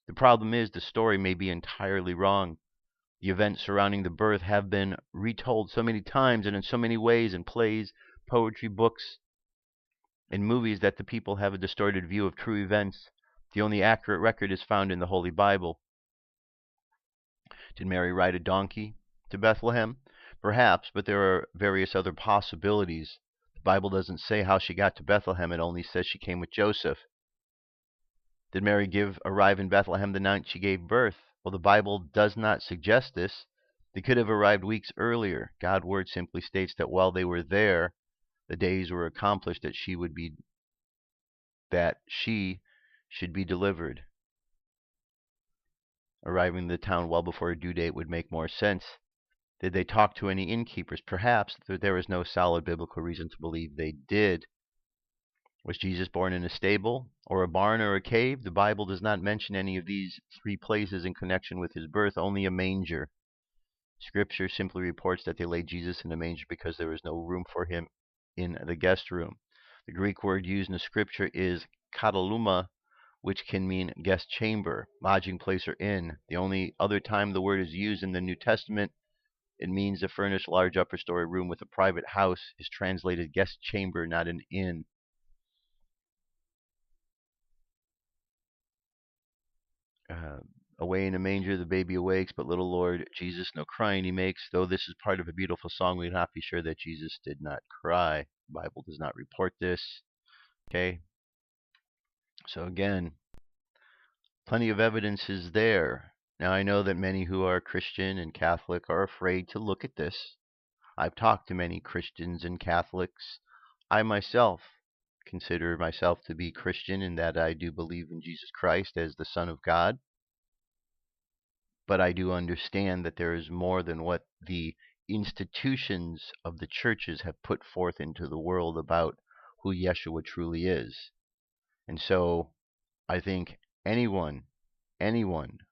The problem is the story may be entirely wrong. The events surrounding the birth have been retold so many times and in so many ways in plays, poetry, books, and movies that the people have a distorted view of true events. The only accurate record is found in the Holy Bible. Did Mary ride a donkey to Bethlehem? Perhaps, but there are various other possibilities. The Bible doesn't say how she got to Bethlehem. It only says she came with Joseph. Did Mary arrive in Bethlehem the night she gave birth? Well, the Bible does not suggest this. They could have arrived weeks earlier. God's word simply states that while they were there, the days were accomplished that she should be delivered. Arriving in the town well before a due date would make more sense. Did they talk to any innkeepers? Perhaps. There is no solid biblical reason to believe they did. Was Jesus born in a stable, or a barn, or a cave? The Bible does not mention any of these 3 places in connection with his birth, only a manger. Scripture simply reports that they laid Jesus in a manger because there was no room for him in the guest room. The Greek word used in the Scripture is kataluma, which can mean guest chamber, lodging place, or inn. The only other time the word is used in the New Testament, it means a furnished large upper story room with a private house, is translated guest chamber, not an inn. Away in a manger, the baby awakes, but little Lord Jesus, no crying he makes. Though this is part of a beautiful song, we cannot be sure that Jesus did not cry. The Bible does not report this. Okay? So again, plenty of evidence is there. Now, I know that many who are Christian and Catholic are afraid to look at this. I've talked to many Christians and Catholics. I myself consider myself to be Christian in that I do believe in Jesus Christ as the Son of God. But I do understand that there is more than what the institutions of the churches have put forth into the world about who Yeshua truly is. And so I think anyone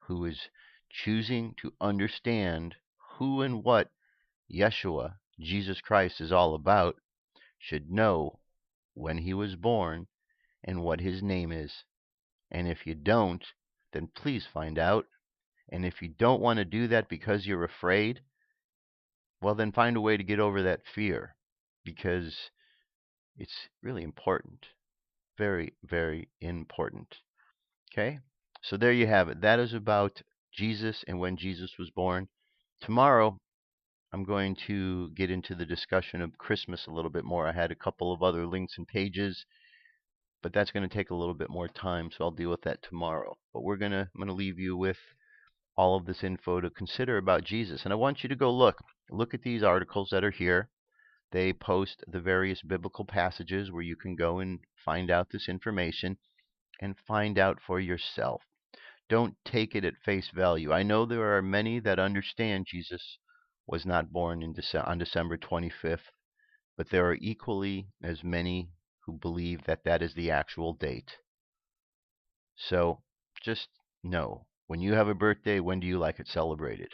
who is choosing to understand who and what Yeshua, Jesus Christ, is all about should know when he was born and what his name is. And if you don't, then please find out. And if you don't want to do that because you're afraid, well, then find a way to get over that fear, because it's really important. Very, very important. Okay? So there you have it. That is about Jesus and when Jesus was born. Tomorrow, I'm going to get into the discussion of Christmas a little bit more. I had a couple of other links and pages, but that's going to take a little bit more time, so I'll deal with that tomorrow. But I'm going to leave you with all of this info to consider about Jesus. And I want you to go look at these articles that are here. They post the various biblical passages where you can go and find out this information and find out for yourself. Don't take it at face value. I know there are many that understand Jesus was not born on December 25th, but there are equally as many who believe that that is the actual date. So just know, when you have a birthday, when do you like it celebrated?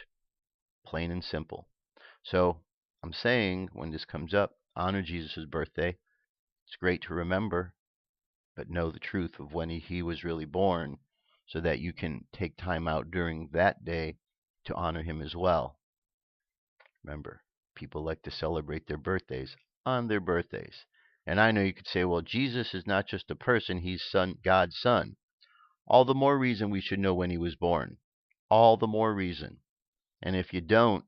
Plain and simple. So I'm saying, when this comes up, honor Jesus' birthday. It's great to remember, but know the truth of when he was really born, so that you can take time out during that day to honor him as well. Remember, people like to celebrate their birthdays on their birthdays. And I know you could say, well, Jesus is not just a person, he's God's son. All the more reason we should know when he was born. All the more reason. And if you don't,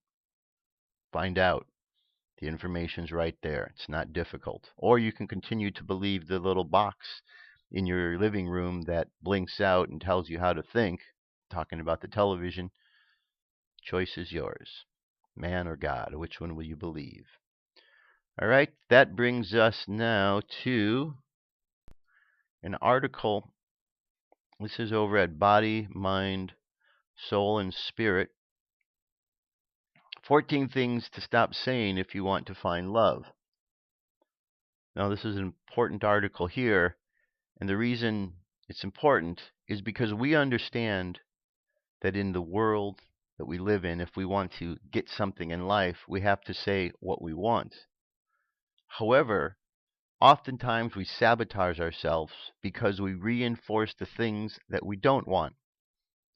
find out. The information's right there. It's not difficult. Or you can continue to believe the little box in your living room that blinks out and tells you how to think. Talking about the television. Choice is yours. Man or God? Which one will you believe? All right, that brings us now to an article. This is over at Body, Mind, Soul, and Spirit. 14 things to stop saying if you want to find love. Now, this is an important article here, and the reason it's important is because we understand that in the world that we live in, if we want to get something in life, we have to say what we want. However, oftentimes we sabotage ourselves because we reinforce the things that we don't want.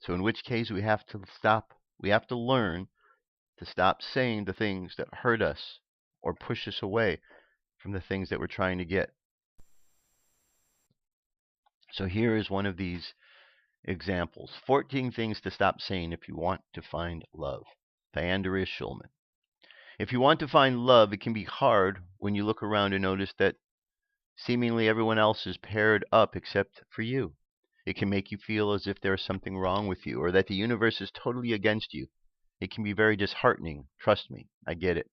So in which case we have to learn to stop saying the things that hurt us or push us away from the things that we're trying to get. So here is one of these examples. 14 things to stop saying if you want to find love. Diandra Schulman. If you want to find love, it can be hard when you look around and notice that seemingly everyone else is paired up except for you. It can make you feel as if there is something wrong with you or that the universe is totally against you. It can be very disheartening. Trust me, I get it.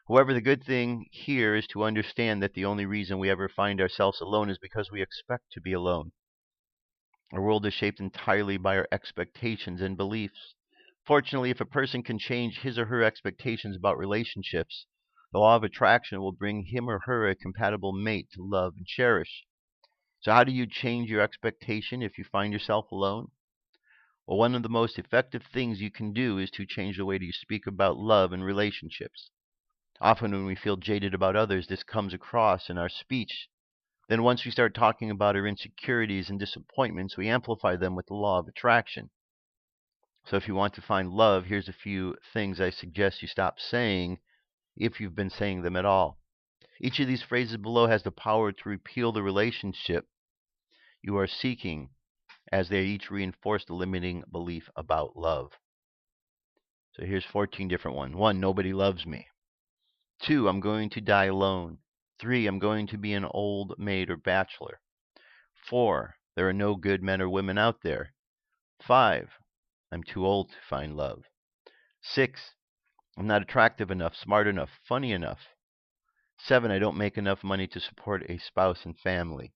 However, the good thing here is to understand that the only reason we ever find ourselves alone is because we expect to be alone. Our world is shaped entirely by our expectations and beliefs. Fortunately, if a person can change his or her expectations about relationships, the law of attraction will bring him or her a compatible mate to love and cherish. So how do you change your expectation if you find yourself alone? Well, one of the most effective things you can do is to change the way you speak about love and relationships. Often when we feel jaded about others, this comes across in our speech. Then once we start talking about our insecurities and disappointments, we amplify them with the law of attraction. So if you want to find love, here's a few things I suggest you stop saying if you've been saying them at all. Each of these phrases below has the power to repeal the relationship you are seeking, as they each reinforce the limiting belief about love. So here's 14 different ones. 1, nobody loves me. 2, I'm going to die alone. 3, I'm going to be an old maid or bachelor. 4, there are no good men or women out there. 5, I'm too old to find love. 6, I'm not attractive enough, smart enough, funny enough. 7, I don't make enough money to support a spouse and family.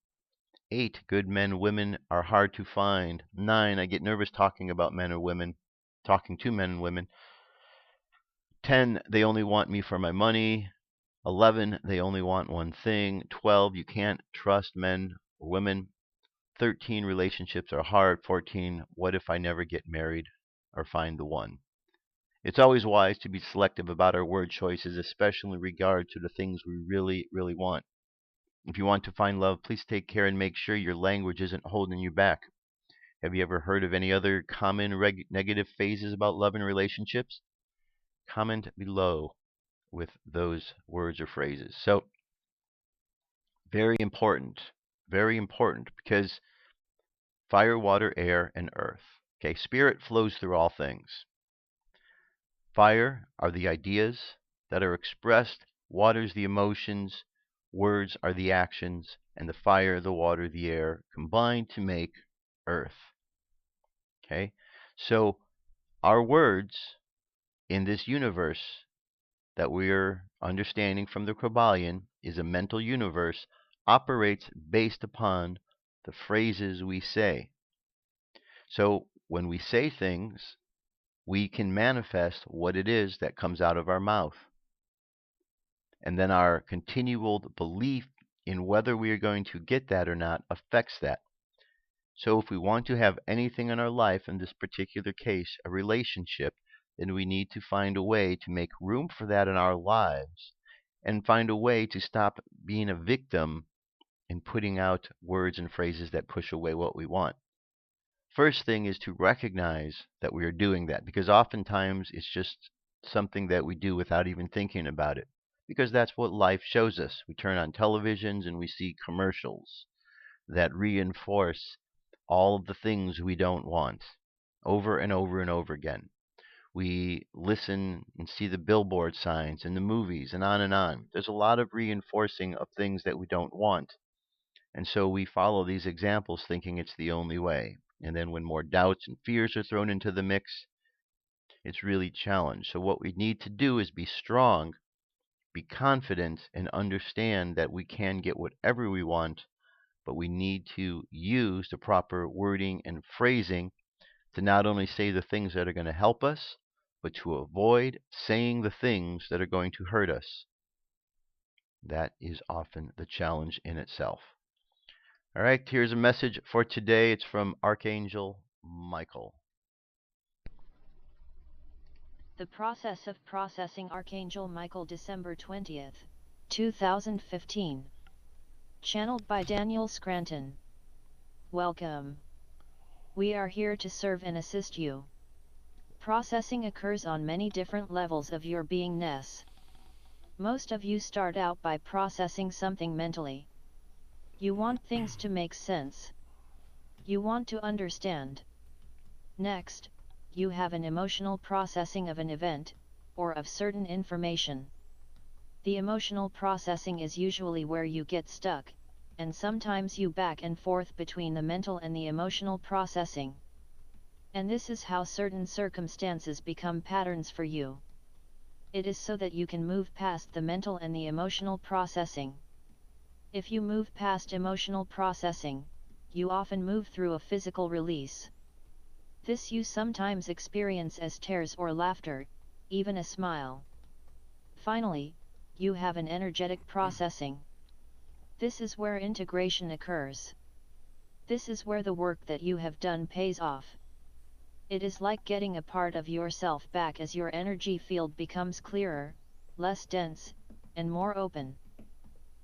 8, good men and women are hard to find. 9, I get nervous talking about men or women, talking to men and women. 10, they only want me for my money. 11, they only want one thing. 12, you can't trust men or women. 13, relationships are hard. 14, what if I never get married or find the one? It's always wise to be selective about our word choices, especially in regard to the things we really, really want. If you want to find love, please take care and make sure your language isn't holding you back. Have you ever heard of any other common negative phases about love and relationships? Comment below with those words or phrases. So, very important, because fire, water, air, and earth. Okay, spirit flows through all things. Fire are the ideas that are expressed, water's the emotions, words are the actions, and the fire, the water, the air combine to make earth. Okay, so our words in this universe that we're understanding from the Kabbalion is a mental universe, operates based upon the phrases we say. So when we say things, we can manifest what it is that comes out of our mouth. And then our continual belief in whether we are going to get that or not affects that. So if we want to have anything in our life, in this particular case, a relationship, then we need to find a way to make room for that in our lives and find a way to stop being a victim and putting out words and phrases that push away what we want. First thing is to recognize that we are doing that, because oftentimes it's just something that we do without even thinking about it, because that's what life shows us. We turn on televisions and we see commercials that reinforce all of the things we don't want over and over and over again. We listen and see the billboard signs and the movies and on and on. There's a lot of reinforcing of things that we don't want. And so we follow these examples thinking it's the only way. And then when more doubts and fears are thrown into the mix, it's really challenged. So what we need to do is be strong, be confident, and understand that we can get whatever we want, but we need to use the proper wording and phrasing to not only say the things that are going to help us, but to avoid saying the things that are going to hurt us. That is often the challenge in itself. All right, here's a message for today. It's from Archangel Michael. The process of processing Archangel Michael, December 20th, 2015. Channeled by Daniel Scranton. Welcome. We are here to serve and assist you. Processing occurs on many different levels of your beingness. Most of you start out by processing something mentally. You want things to make sense. You want to understand. Next, you have an emotional processing of an event, or of certain information. The emotional processing is usually where you get stuck, and sometimes you back and forth between the mental and the emotional processing. And this is how certain circumstances become patterns for you. It is so that you can move past the mental and the emotional processing. If you move past emotional processing, you often move through a physical release. This you sometimes experience as tears or laughter, even a smile. Finally, you have an energetic processing. This is where integration occurs. This is where the work that you have done pays off. It is like getting a part of yourself back as your energy field becomes clearer, less dense, and more open.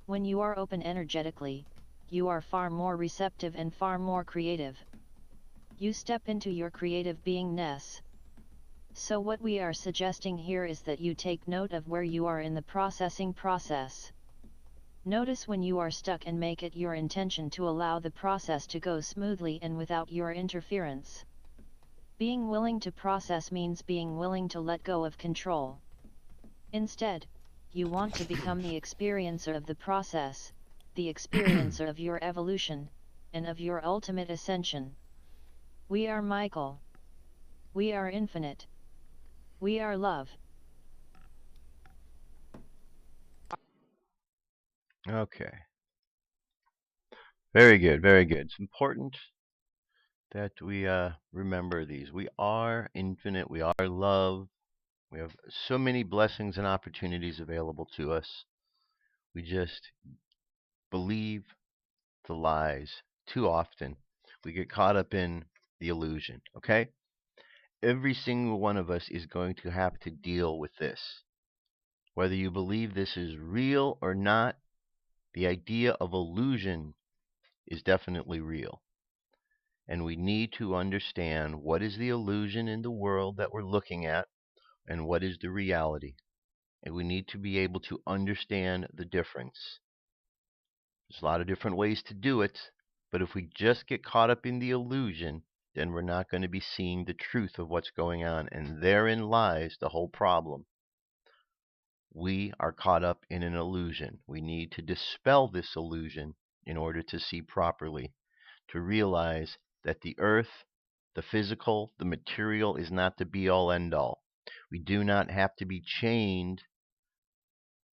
When you are open energetically, you are far more receptive and far more creative. You step into your creative beingness. So what we are suggesting here is that you take note of where you are in the processing process. Notice when you are stuck and make it your intention to allow the process to go smoothly and without your interference. Being willing to process means being willing to let go of control. Instead, you want to become the experiencer of the process, the experiencer of your evolution, and of your ultimate ascension. We are Michael. We are infinite. We are love. Okay. Very good, very good. It's important that we remember these. We are infinite. We are love. We have so many blessings and opportunities available to us. We just believe the lies too often. We get caught up in the illusion, okay? Every single one of us is going to have to deal with this. Whether you believe this is real or not, The idea of illusion is definitely real. And we need to understand what is the illusion in the world that we're looking at and what is the reality. And we need to be able to understand the difference. There's a lot of different ways to do it, but if we just get caught up in the illusion, then we're not going to be seeing the truth of what's going on. And therein lies the whole problem. We are caught up in an illusion. We need to dispel this illusion in order to see properly, to realize that the earth, the physical, the material is not the be-all, end-all. We do not have to be chained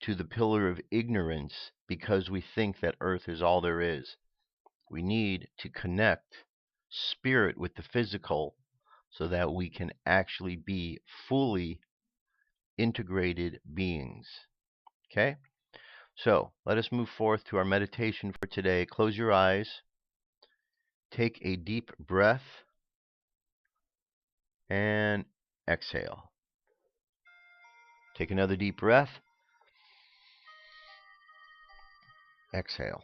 to the pillar of ignorance because we think that earth is all there is. We need to connect spirit with the physical so that we can actually be fully integrated beings. Okay? So, let us move forth to our meditation for today. Close your eyes. Take a deep breath. And exhale. Take another deep breath. Exhale.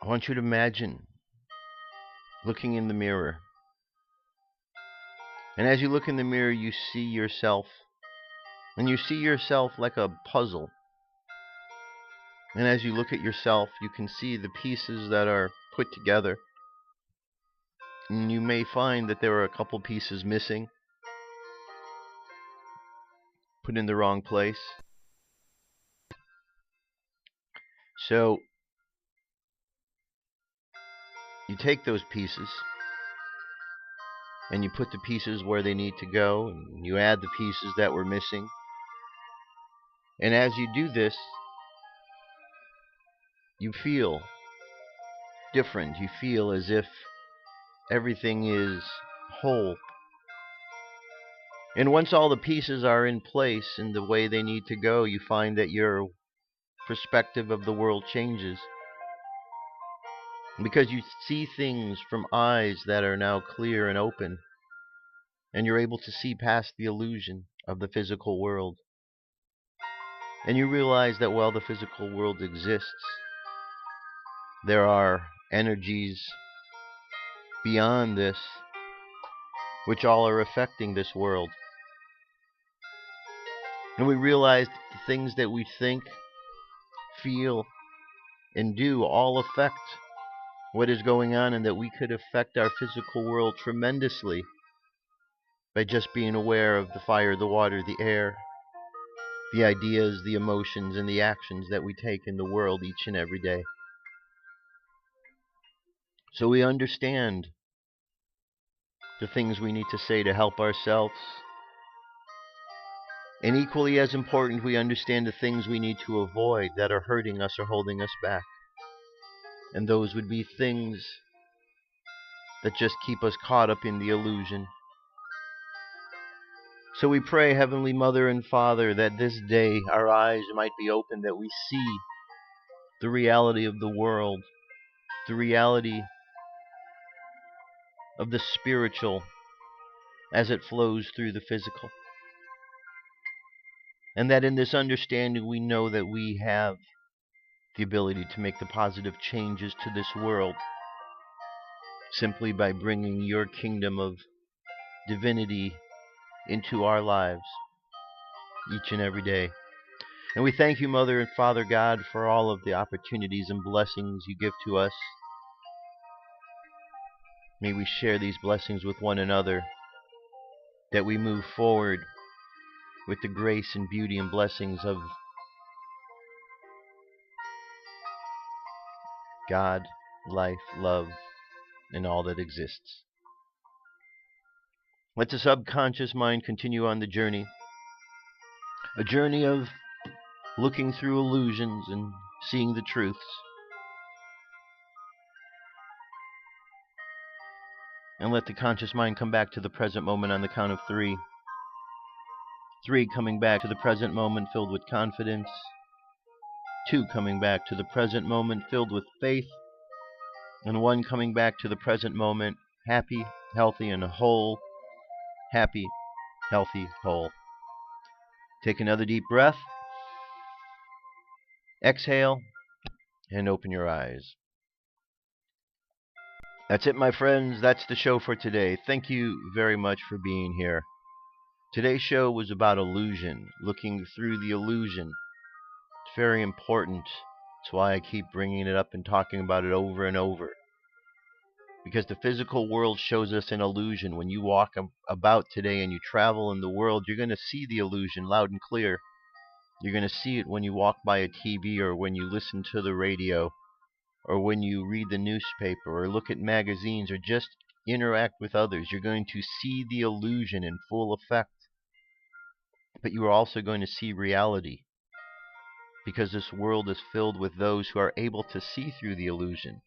I want you to imagine looking in the mirror. And as you look in the mirror, you see yourself. And you see yourself like a puzzle. And as you look at yourself, you can see the pieces that are put together. And you may find that there are a couple pieces missing, put in the wrong place. So you take those pieces and you put the pieces where they need to go, and you add the pieces that were missing. And as you do this, you feel different. You feel as if everything is whole. And once all the pieces are in place in the way they need to go, you find that your perspective of the world changes. Because you see things from eyes that are now clear and open. And you're able to see past the illusion of the physical world. And you realize that while the physical world exists, there are energies beyond this which all are affecting this world. And we realize that the things that we think, feel, and do all affect what is going on, and that we could affect our physical world tremendously by just being aware of the fire, the water, the air, the ideas, the emotions, and the actions that we take in the world each and every day. So we understand the things we need to say to help ourselves. And equally as important, we understand the things we need to avoid that are hurting us or holding us back. And those would be things that just keep us caught up in the illusion. So we pray, Heavenly Mother and Father, that this day our eyes might be open, that we see the reality of the world, the reality of the spiritual as it flows through the physical. And that in this understanding we know that we have the ability to make the positive changes to this world simply by bringing your kingdom of divinity into our lives each and every day. And we thank you, Mother and Father God, for all of the opportunities and blessings you give to us. May we share these blessings with one another, that we move forward with the grace and beauty and blessings of God, life, love, and all that exists. Let the subconscious mind continue on the journey, a journey of looking through illusions and seeing the truths. And let the conscious mind come back to the present moment on the count of 3. 3 coming back to the present moment filled with confidence. 2 coming back to the present moment filled with faith. And 1 coming back to the present moment happy, healthy, and whole. Happy, healthy, whole. Take another deep breath. Exhale and open your eyes. That's it, my friends. That's the show for today. Thank you very much for being here. Today's show was about illusion, looking through the illusion. It's very important. That's why I keep bringing it up and talking about it over and over. Because the physical world shows us an illusion. When you walk about today and you travel in the world, you're going to see the illusion loud and clear. You're going to see it when you walk by a TV or when you listen to the radio or when you read the newspaper or look at magazines or just interact with others. You're going to see the illusion in full effect. But you are also going to see reality, because this world is filled with those who are able to see through the illusion.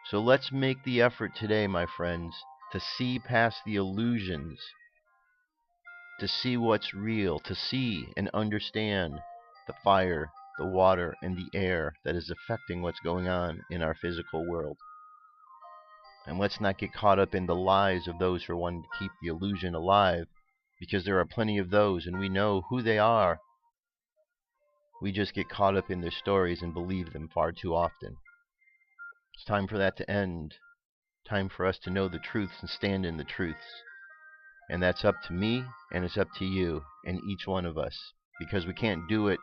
So let's make the effort today, my friends, to see past the illusions, to see what's real, to see and understand the fire, the water, and the air that is affecting what's going on in our physical world. And let's not get caught up in the lies of those who are wanting to keep the illusion alive, because there are plenty of those, and we know who they are. We just get caught up in their stories and believe them far too often. It's time for that to end. Time for us to know the truths and stand in the truths. And that's up to me, and it's up to you, and each one of us. Because we can't do it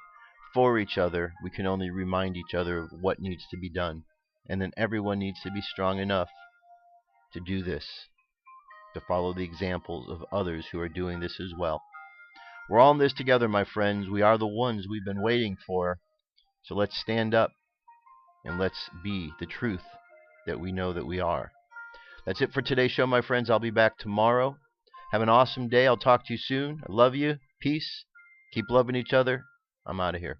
for each other. We can only remind each other of what needs to be done. And then everyone needs to be strong enough to do this, to follow the examples of others who are doing this as well. We're all in this together, my friends. We are the ones we've been waiting for. So let's stand up and let's be the truth that we know that we are. That's it for today's show, my friends. I'll be back tomorrow. Have an awesome day. I'll talk to you soon. I love you. Peace. Keep loving each other. I'm out of here.